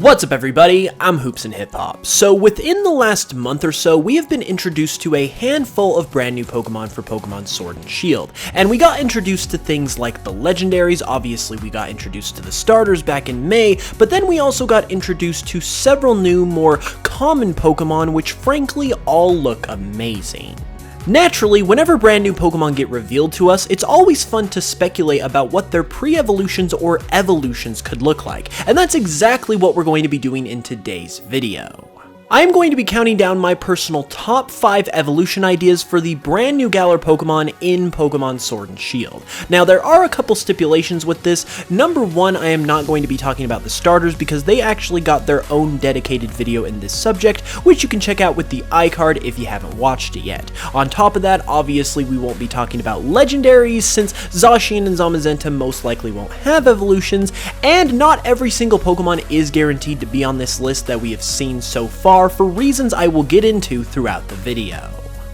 What's up everybody, I'm HoopsandHipHop. So within the last month or so, we have been introduced to a handful of brand new Pokemon for Pokemon Sword and Shield. And we got introduced to things like the legendaries, obviously we got introduced to the starters back in May, but then we also got introduced to several new, more common Pokemon, which frankly all look amazing. Naturally, whenever brand new Pokemon get revealed to us, it's always fun to speculate about what their pre-evolutions or evolutions could look like, and that's exactly what we're going to be doing in today's video. I am going to be counting down my personal top 5 evolution ideas for the brand new Galar Pokemon in Pokemon Sword and Shield. Now there are a couple stipulations with this. Number one, I am not going to be talking about the starters because they actually got their own dedicated video in this subject, which you can check out with the iCard if you haven't watched it yet. On top of that, obviously we won't be talking about legendaries since Zacian and Zamazenta most likely won't have evolutions, and not every single Pokemon is guaranteed to be on this list that we have seen so far, for reasons I will get into throughout the video.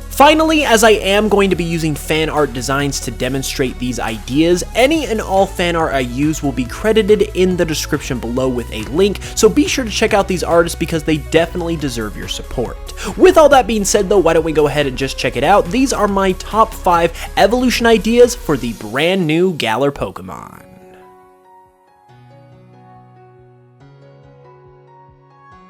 Finally, as I am going to be using fan art designs to demonstrate these ideas, any and all fan art I use will be credited in the description below with a link, so be sure to check out these artists because they definitely deserve your support. With all that being said though, why don't we go ahead and just check it out. These are my top 5 evolution ideas for the brand new Galar Pokemon.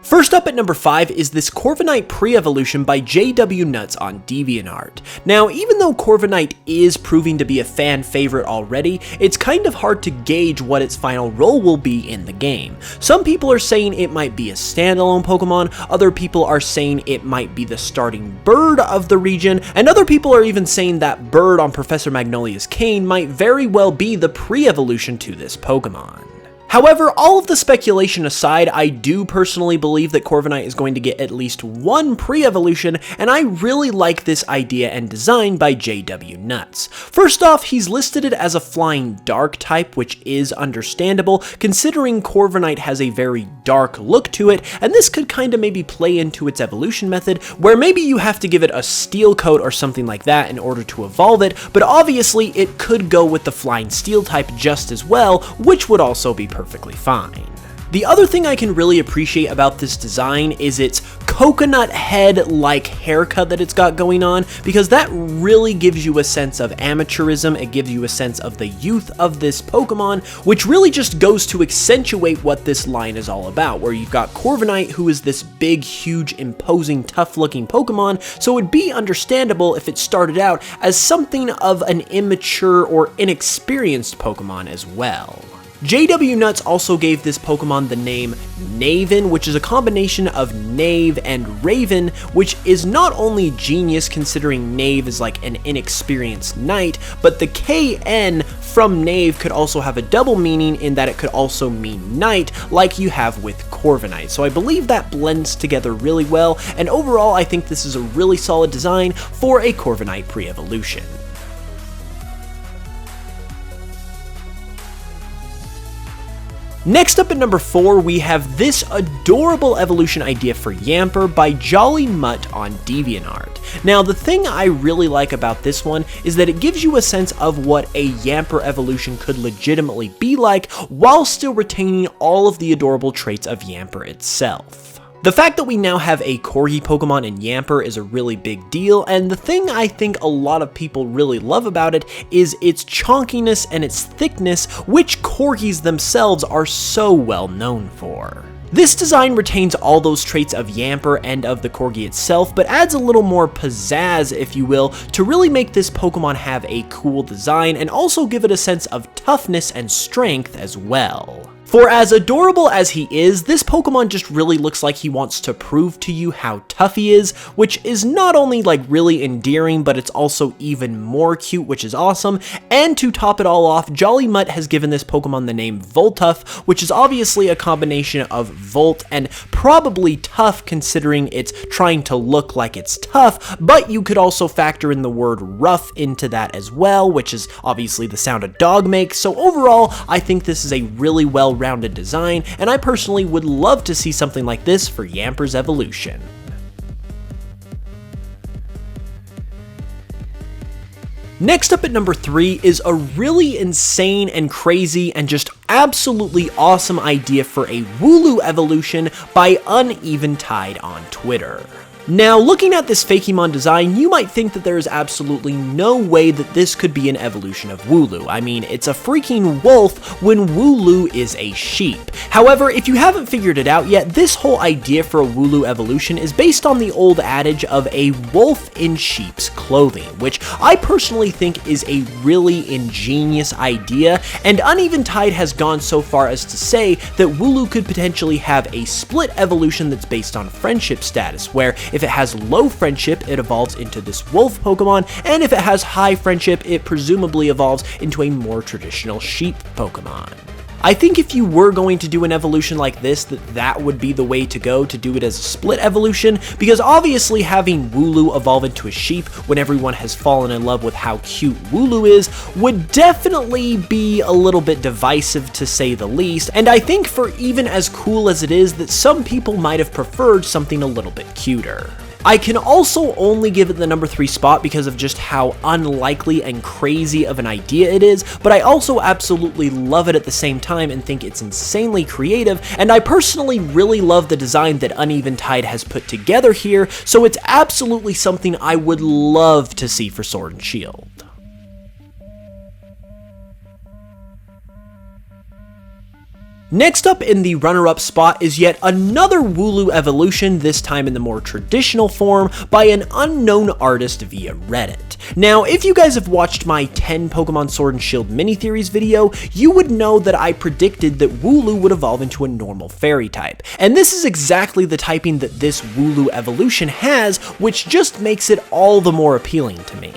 First up at number 5 is this Corviknight pre-evolution by JW Nuts on DeviantArt. Now, even though Corviknight is proving to be a fan favorite already, it's kind of hard to gauge what its final role will be in the game. Some people are saying it might be a standalone Pokemon, other people are saying it might be the starting bird of the region, and other people are even saying that bird on Professor Magnolia's cane might very well be the pre-evolution to this Pokemon. However, all of the speculation aside, I do personally believe that Corviknight is going to get at least one pre-evolution, and I really like this idea and design by JW Nuts. First off, he's listed it as a flying dark type, which is understandable, considering Corviknight has a very dark look to it, and this could kind of maybe play into its evolution method, where maybe you have to give it a steel coat or something like that in order to evolve it, but obviously it could go with the flying steel type just as well, which would also be perfectly fine. The other thing I can really appreciate about this design is its coconut head-like haircut that it's got going on, because that really gives you a sense of amateurism, it gives you a sense of the youth of this Pokemon, which really just goes to accentuate what this line is all about, where you've got Corviknight, who is this big, huge, imposing, tough-looking Pokemon, so it'd be understandable if it started out as something of an immature or inexperienced Pokemon as well. JW Nuts also gave this Pokemon the name Naven, which is a combination of Knave and Raven, which is not only genius considering Knave is like an inexperienced knight, but the KN from Knave could also have a double meaning in that it could also mean knight, like you have with Corviknight. So I believe that blends together really well, and overall I think this is a really solid design for a Corviknight pre-evolution. Next up at number 4, we have this adorable evolution idea for Yamper by Jolly Mutt on DeviantArt. Now, the thing I really like about this one is that it gives you a sense of what a Yamper evolution could legitimately be like, while still retaining all of the adorable traits of Yamper itself. The fact that we now have a Corgi Pokemon in Yamper is a really big deal, and the thing I think a lot of people really love about it is its chonkiness and its thickness, which Corgis themselves are so well known for. This design retains all those traits of Yamper and of the Corgi itself, but adds a little more pizzazz, if you will, to really make this Pokemon have a cool design and also give it a sense of toughness and strength as well. For as adorable as he is, this Pokemon just really looks like he wants to prove to you how tough he is, which is not only like really endearing, but it's also even more cute, which is awesome. And to top it all off, Jolly Mutt has given this Pokemon the name Voltuff, which is obviously a combination of Volt and probably tough considering it's trying to look like it's tough, but you could also factor in the word rough into that as well, which is obviously the sound a dog makes. So overall, I think this is a really well-rounded design, and I personally would love to see something like this for Yamper's evolution. Next up at number 3 is a really insane and crazy and just absolutely awesome idea for a Wooloo evolution by Untitled on Twitter. Now, looking at this Fakemon design, you might think that there is absolutely no way that this could be an evolution of Wooloo. I mean, it's a freaking wolf when Wooloo is a sheep. However, if you haven't figured it out yet, this whole idea for a Wooloo evolution is based on the old adage of a wolf in sheep's clothing, which I personally think is a really ingenious idea, and Untitled has gone so far as to say that Wooloo could potentially have a split evolution that's based on friendship status, where if it has low friendship, it evolves into this wolf Pokemon, and if it has high friendship, it presumably evolves into a more traditional sheep Pokemon. I think if you were going to do an evolution like this, that would be the way to go, to do it as a split evolution, because obviously having Wooloo evolve into a sheep when everyone has fallen in love with how cute Wooloo is would definitely be a little bit divisive, to say the least, and I think for even as cool as it is, that some people might have preferred something a little bit cuter. I can also only give it the number 3 spot because of just how unlikely and crazy of an idea it is, but I also absolutely love it at the same time and think it's insanely creative, and I personally really love the design that Untitled has put together here, so it's absolutely something I would love to see for Sword and Shield. Next up in the runner-up spot is yet another Wooloo evolution, this time in the more traditional form, by an unknown artist via Reddit. Now, if you guys have watched my 10 Pokemon Sword and Shield mini-theories video, you would know that I predicted that Wooloo would evolve into a normal fairy type, and this is exactly the typing that this Wooloo evolution has, which just makes it all the more appealing to me.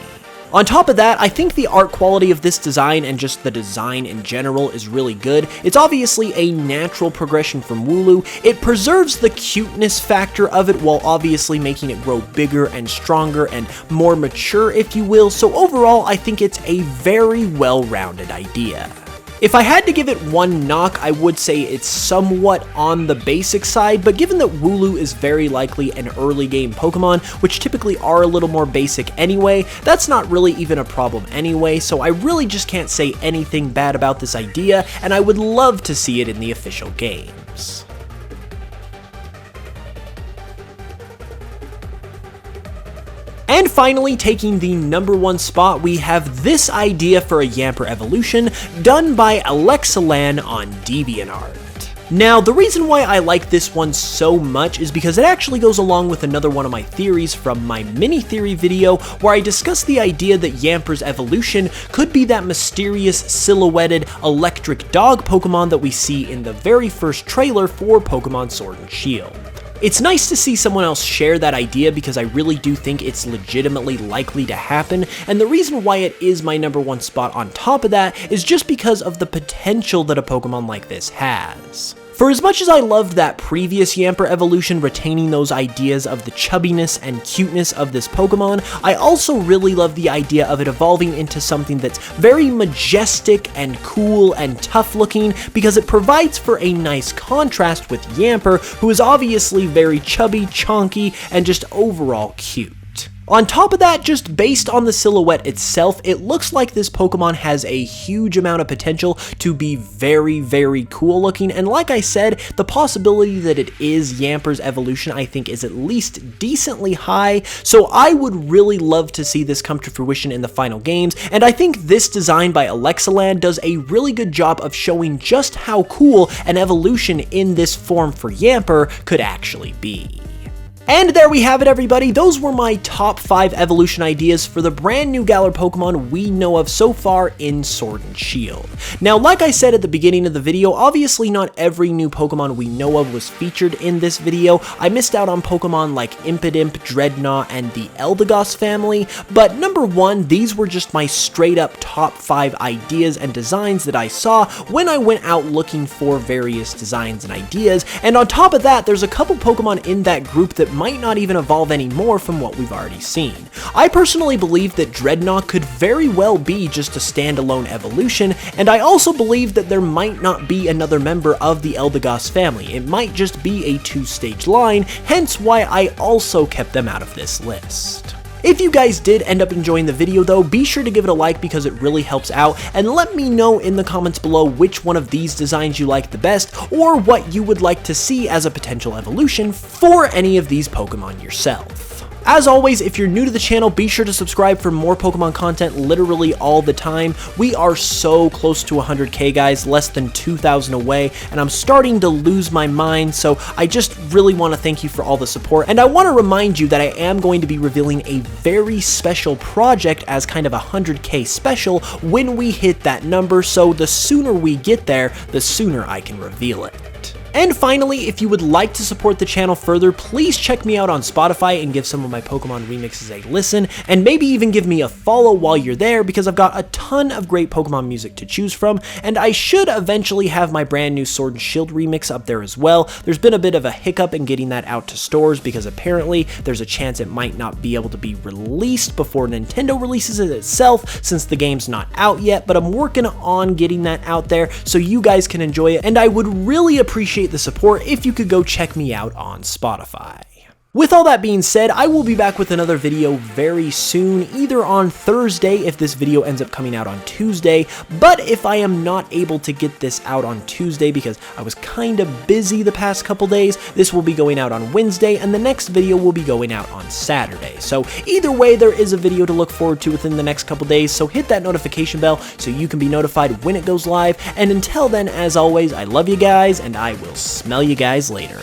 On top of that, I think the art quality of this design and just the design in general is really good. It's obviously a natural progression from Wooloo. It preserves the cuteness factor of it while obviously making it grow bigger and stronger and more mature, if you will, so overall I think it's a very well-rounded idea. If I had to give it one knock, I would say it's somewhat on the basic side, but given that Wooloo is very likely an early game Pokemon, which typically are a little more basic anyway, that's not really even a problem anyway, so I really just can't say anything bad about this idea, and I would love to see it in the official games. And finally, taking the number 1 spot, we have this idea for a Yamper evolution done by Alexalan on DeviantArt. Now, the reason why I like this one so much is because it actually goes along with another one of my theories from my mini-theory video, where I discussed the idea that Yamper's evolution could be that mysterious silhouetted electric dog Pokemon that we see in the very first trailer for Pokemon Sword and Shield. It's nice to see someone else share that idea because I really do think it's legitimately likely to happen, and the reason why it is my number 1 spot on top of that is just because of the potential that a Pokemon like this has. For as much as I loved that previous Yamper evolution retaining those ideas of the chubbiness and cuteness of this Pokemon, I also really love the idea of it evolving into something that's very majestic and cool and tough looking, because it provides for a nice contrast with Yamper, who is obviously very chubby, chonky, and just overall cute. On top of that, just based on the silhouette itself, it looks like this Pokemon has a huge amount of potential to be very, very cool looking, and like I said, the possibility that it is Yamper's evolution I think is at least decently high, so I would really love to see this come to fruition in the final games, and I think this design by Alexalan does a really good job of showing just how cool an evolution in this form for Yamper could actually be. And there we have it, everybody. Those were my top 5 evolution ideas for the brand new Galar Pokemon we know of so far in Sword and Shield. Now, like I said at the beginning of the video, obviously not every new Pokemon we know of was featured in this video. I missed out on Pokemon like Impidimp, Drednaw, and the Eldegoss family, but number 1, these were just my straight up top 5 ideas and designs that I saw when I went out looking for various designs and ideas, and on top of that, there's a couple Pokemon in that group that might not even evolve anymore from what we've already seen. I personally believe that Drednaw could very well be just a standalone evolution, and I also believe that there might not be another member of the Eldegoss family. It might just be a 2-stage line, hence why I also kept them out of this list. If you guys did end up enjoying the video though, be sure to give it a like because it really helps out, and let me know in the comments below which one of these designs you like the best, or what you would like to see as a potential evolution for any of these Pokemon yourself. As always, if you're new to the channel, be sure to subscribe for more Pokemon content literally all the time. We are so close to 100k, guys, less than 2,000 away, and I'm starting to lose my mind, so I just really want to thank you for all the support. And I want to remind you that I am going to be revealing a very special project as kind of a 100k special when we hit that number, so the sooner we get there, the sooner I can reveal it. And finally, if you would like to support the channel further, please check me out on Spotify and give some of my Pokemon remixes a listen, and maybe even give me a follow while you're there, because I've got a ton of great Pokemon music to choose from, and I should eventually have my brand new Sword and Shield remix up there as well. There's been a bit of a hiccup in getting that out to stores, because apparently there's a chance it might not be able to be released before Nintendo releases it itself, since the game's not out yet, but I'm working on getting that out there so you guys can enjoy it, and I would really appreciate the support if you could go check me out on Spotify. With all that being said, I will be back with another video very soon, either on Thursday if this video ends up coming out on Tuesday, but if I am not able to get this out on Tuesday because I was kind of busy the past couple days, this will be going out on Wednesday, and the next video will be going out on Saturday. So either way, there is a video to look forward to within the next couple days, so hit that notification bell so you can be notified when it goes live, and until then, as always, I love you guys, and I will smell you guys later.